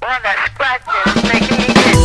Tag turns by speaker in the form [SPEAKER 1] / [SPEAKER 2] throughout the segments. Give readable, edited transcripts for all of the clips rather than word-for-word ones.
[SPEAKER 1] Well, that scratching is making me itch.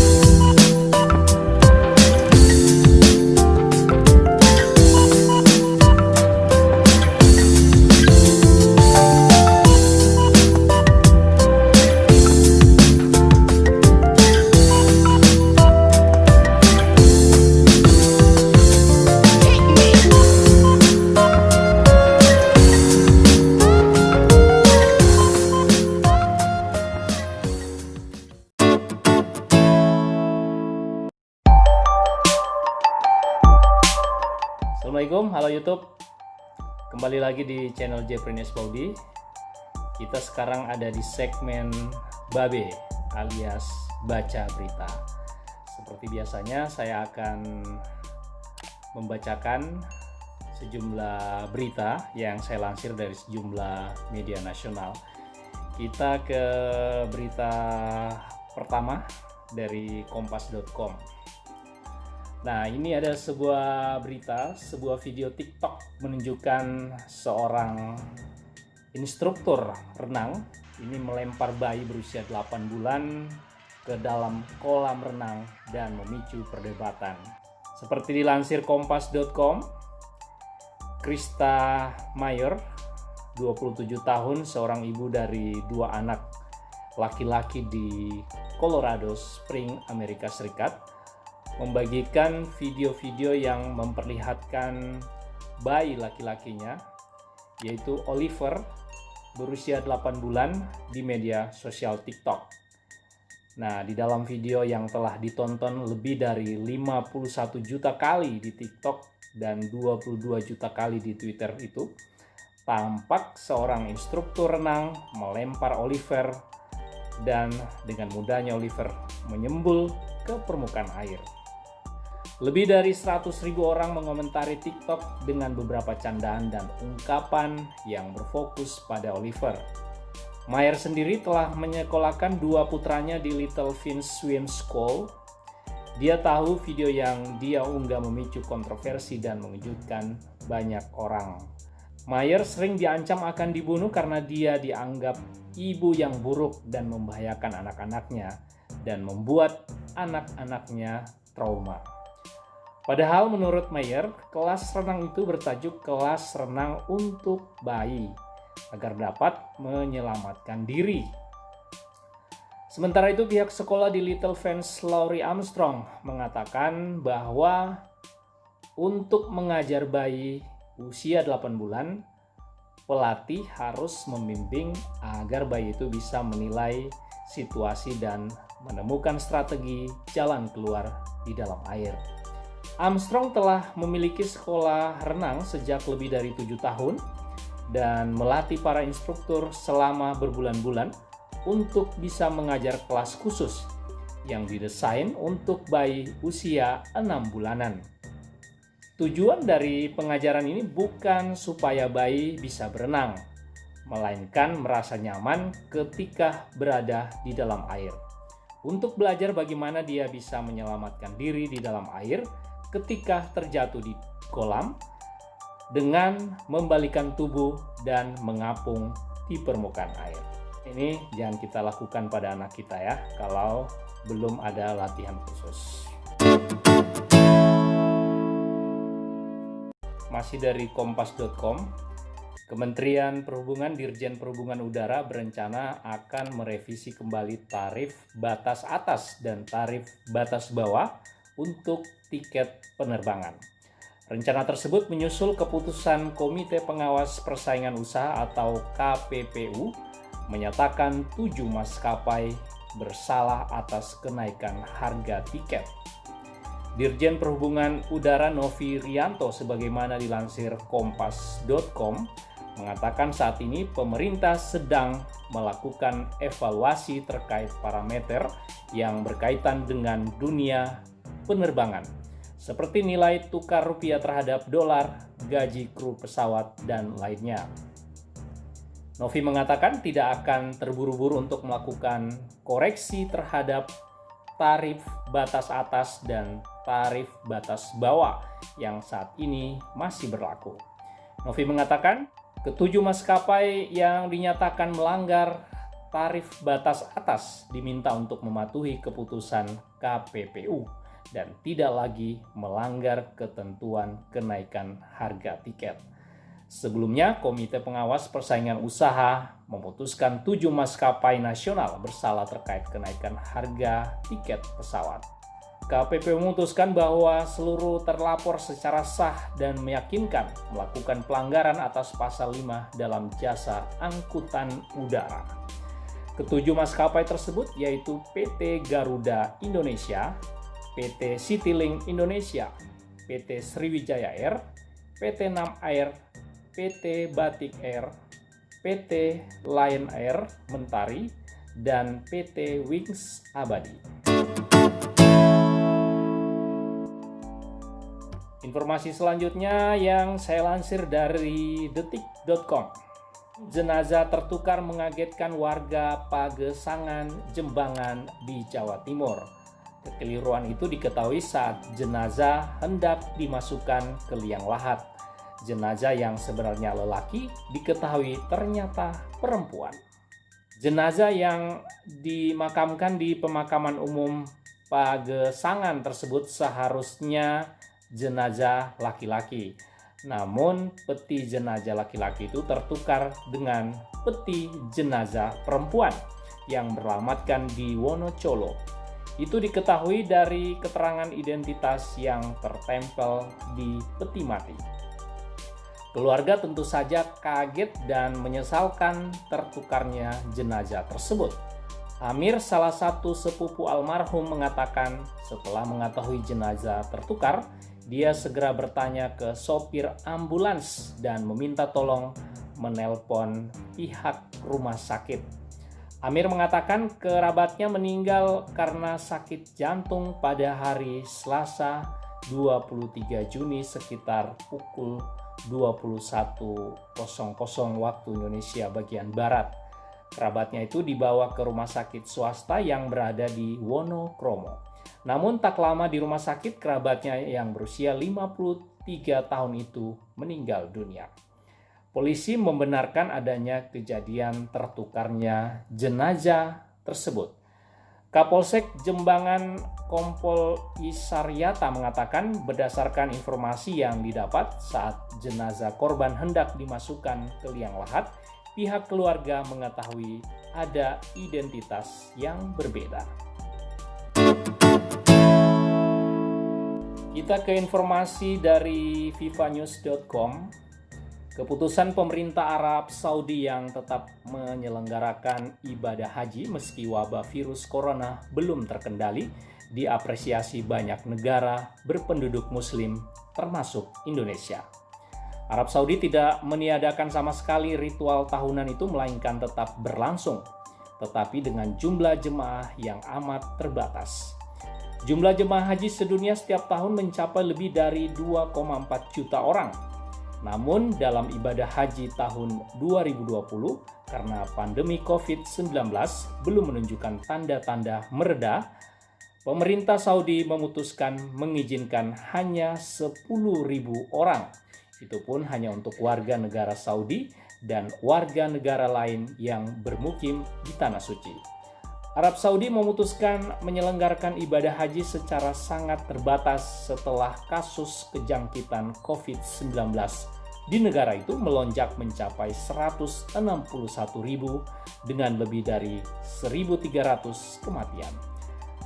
[SPEAKER 2] Assalamualaikum, halo YouTube. Kembali lagi di channel Jeffreynes Body. Kita sekarang ada di segmen Babe alias baca berita. Seperti biasanya saya akan membacakan sejumlah berita yang saya lansir dari sejumlah media nasional. Kita ke berita pertama dari kompas.com. Nah, ini ada sebuah berita, sebuah video TikTok menunjukkan seorang instruktur renang ini melempar bayi berusia 8 bulan ke dalam kolam renang dan memicu perdebatan. Seperti dilansir kompas.com, Krista Mayer, 27 tahun, seorang ibu dari 2 anak laki-laki di Colorado Springs, Amerika Serikat, membagikan video-video yang memperlihatkan bayi laki-lakinya, yaitu Oliver, berusia 8 bulan di media sosial TikTok. Nah, di dalam video yang telah ditonton lebih dari 51 juta kali di TikTok dan 22 juta kali di Twitter itu, tampak seorang instruktur renang melempar Oliver dan dengan mudahnya Oliver menyembul ke permukaan air. Lebih dari 100.000 orang mengomentari TikTok dengan beberapa candaan dan ungkapan yang berfokus pada Oliver. Mayer sendiri telah menyekolahkan 2 putranya di Little Fins Swim School. Dia tahu video yang dia unggah memicu kontroversi dan mengejutkan banyak orang. Mayer sering diancam akan dibunuh karena dia dianggap ibu yang buruk dan membahayakan anak-anaknya dan membuat anak-anaknya trauma. Padahal menurut Mayer, kelas renang itu bertajuk kelas renang untuk bayi agar dapat menyelamatkan diri. Sementara itu pihak sekolah di Little Fins Laurie Armstrong mengatakan bahwa untuk mengajar bayi usia 8 bulan, pelatih harus membimbing agar bayi itu bisa menilai situasi dan menemukan strategi jalan keluar di dalam air. Armstrong telah memiliki sekolah renang sejak lebih dari 7 tahun dan melatih para instruktur selama berbulan-bulan untuk bisa mengajar kelas khusus yang didesain untuk bayi usia 6 bulanan. Tujuan dari pengajaran ini bukan supaya bayi bisa berenang, melainkan merasa nyaman ketika berada di dalam air. Untuk belajar bagaimana dia bisa menyelamatkan diri di dalam air ketika terjatuh di kolam dengan membalikan tubuh dan mengapung di permukaan air. Ini jangan kita lakukan pada anak kita ya, kalau belum ada latihan khusus. Masih dari kompas.com, Kementerian Perhubungan Dirjen Perhubungan Udara berencana akan merevisi kembali tarif batas atas dan tarif batas bawah untuk tiket penerbangan. Rencana tersebut menyusul keputusan Komite Pengawas Persaingan Usaha atau KPPU menyatakan 7 maskapai bersalah atas kenaikan harga tiket. Dirjen Perhubungan Udara Novi Rianto sebagaimana dilansir kompas.com mengatakan saat ini pemerintah sedang melakukan evaluasi terkait parameter yang berkaitan dengan dunia penerbangan, seperti nilai tukar rupiah terhadap dolar, gaji kru pesawat, dan lainnya. Novi mengatakan tidak akan terburu-buru untuk melakukan koreksi terhadap tarif batas atas dan tarif batas bawah yang saat ini masih berlaku. Novi mengatakan, ketujuh maskapai yang dinyatakan melanggar tarif batas atas diminta untuk mematuhi keputusan KPPU dan tidak lagi melanggar ketentuan kenaikan harga tiket. Sebelumnya, Komite Pengawas Persaingan Usaha memutuskan 7 maskapai nasional bersalah terkait kenaikan harga tiket pesawat. KPPU memutuskan bahwa seluruh terlapor secara sah dan meyakinkan melakukan pelanggaran atas pasal 5 dalam jasa angkutan udara. Ketujuh maskapai tersebut yaitu PT Garuda Indonesia, PT Citylink Indonesia, PT Sriwijaya Air, PT Nam Air, PT Batik Air, PT Lion Air Mentari, dan PT Wings Abadi. Informasi selanjutnya yang saya lansir dari detik.com. Jenazah tertukar mengagetkan warga Pagesangan, Jembangan di Jawa Timur. Kekeliruan itu diketahui saat jenazah hendak dimasukkan ke liang lahat. Jenazah yang sebenarnya lelaki diketahui ternyata perempuan. Jenazah yang dimakamkan di pemakaman umum Pagesangan tersebut seharusnya jenazah laki-laki. Namun peti jenazah laki-laki itu tertukar dengan peti jenazah perempuan yang beralamatkan di Wonocolo. Itu diketahui dari keterangan identitas yang tertempel di peti mati. Keluarga tentu saja kaget dan menyesalkan tertukarnya jenazah tersebut. Amir, salah satu sepupu almarhum, mengatakan setelah mengetahui jenazah tertukar, dia segera bertanya ke sopir ambulans dan meminta tolong menelpon pihak rumah sakit. Amir mengatakan kerabatnya meninggal karena sakit jantung pada hari Selasa 23 Juni sekitar pukul 21.00 waktu Indonesia bagian Barat. Kerabatnya itu dibawa ke rumah sakit swasta yang berada di Wonokromo. Namun tak lama di rumah sakit, kerabatnya yang berusia 53 tahun itu meninggal dunia. Polisi membenarkan adanya kejadian tertukarnya jenazah tersebut. Kapolsek Jembangan Kompol Isaryata mengatakan berdasarkan informasi yang didapat saat jenazah korban hendak dimasukkan ke liang lahat, pihak keluarga mengetahui ada identitas yang berbeda. Kita ke informasi dari vivanews.com. Keputusan pemerintah Arab Saudi yang tetap menyelenggarakan ibadah haji meski wabah virus corona belum terkendali diapresiasi banyak negara berpenduduk muslim termasuk Indonesia. Arab Saudi tidak meniadakan sama sekali ritual tahunan itu melainkan tetap berlangsung, tetapi dengan jumlah jemaah yang amat terbatas. Jumlah jemaah haji sedunia setiap tahun mencapai lebih dari 2,4 juta orang. Namun dalam ibadah haji tahun 2020, karena pandemi COVID-19 belum menunjukkan tanda-tanda mereda, pemerintah Saudi memutuskan mengizinkan hanya 10.000 orang. Itu pun hanya untuk warga negara Saudi dan warga negara lain yang bermukim di Tanah Suci. Arab Saudi memutuskan menyelenggarakan ibadah haji secara sangat terbatas setelah kasus kejangkitan COVID-19 di negara itu melonjak mencapai 161.000 dengan lebih dari 1.300 kematian.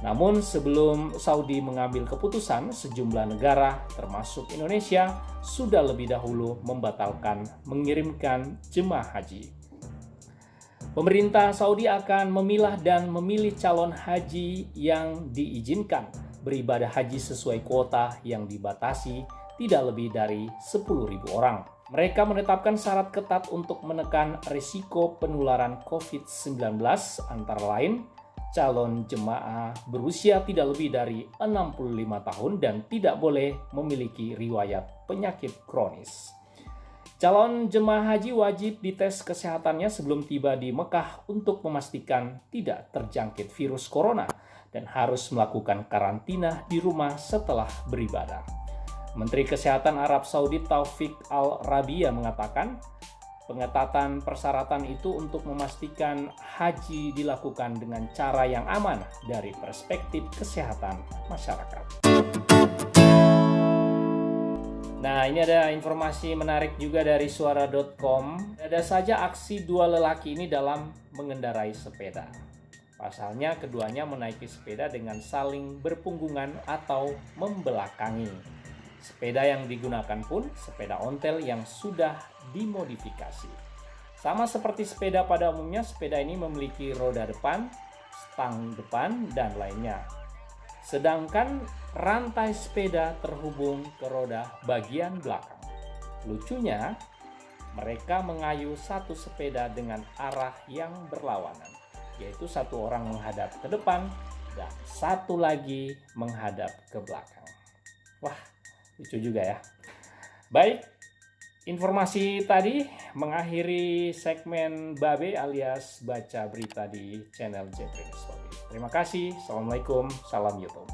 [SPEAKER 2] Namun sebelum Saudi mengambil keputusan, sejumlah negara termasuk Indonesia sudah lebih dahulu membatalkan mengirimkan jemaah haji. Pemerintah Saudi akan memilah dan memilih calon haji yang diizinkan beribadah haji sesuai kuota yang dibatasi tidak lebih dari 10.000 orang. Mereka menetapkan syarat ketat untuk menekan risiko penularan COVID-19 antara lain calon jemaah berusia tidak lebih dari 65 tahun dan tidak boleh memiliki riwayat penyakit kronis. Calon jemaah haji wajib dites kesehatannya sebelum tiba di Mekah untuk memastikan tidak terjangkit virus corona dan harus melakukan karantina di rumah setelah beribadah. Menteri Kesehatan Arab Saudi Taufik Al-Rabia mengatakan, Pengetatan persyaratan itu untuk memastikan haji dilakukan dengan cara yang aman dari perspektif kesehatan masyarakat. Nah, ini ada informasi menarik juga dari suara.com. Ada saja aksi dua lelaki ini dalam mengendarai sepeda. Pasalnya keduanya menaiki sepeda dengan saling berpunggungan atau membelakangi. Sepeda yang digunakan pun sepeda ontel yang sudah dimodifikasi. Sama seperti sepeda pada umumnya, sepeda ini memiliki roda depan, stang depan, dan lainnya. Sedangkan rantai sepeda terhubung ke roda bagian belakang. Lucunya, mereka mengayuh satu sepeda dengan arah yang berlawanan, yaitu satu orang menghadap ke depan dan satu lagi menghadap ke belakang. Wah, lucu juga ya. Baik, informasi tadi mengakhiri segmen Babe alias baca berita di channel Jeffrey Story. Terima kasih. Assalamualaikum. Salam YouTube.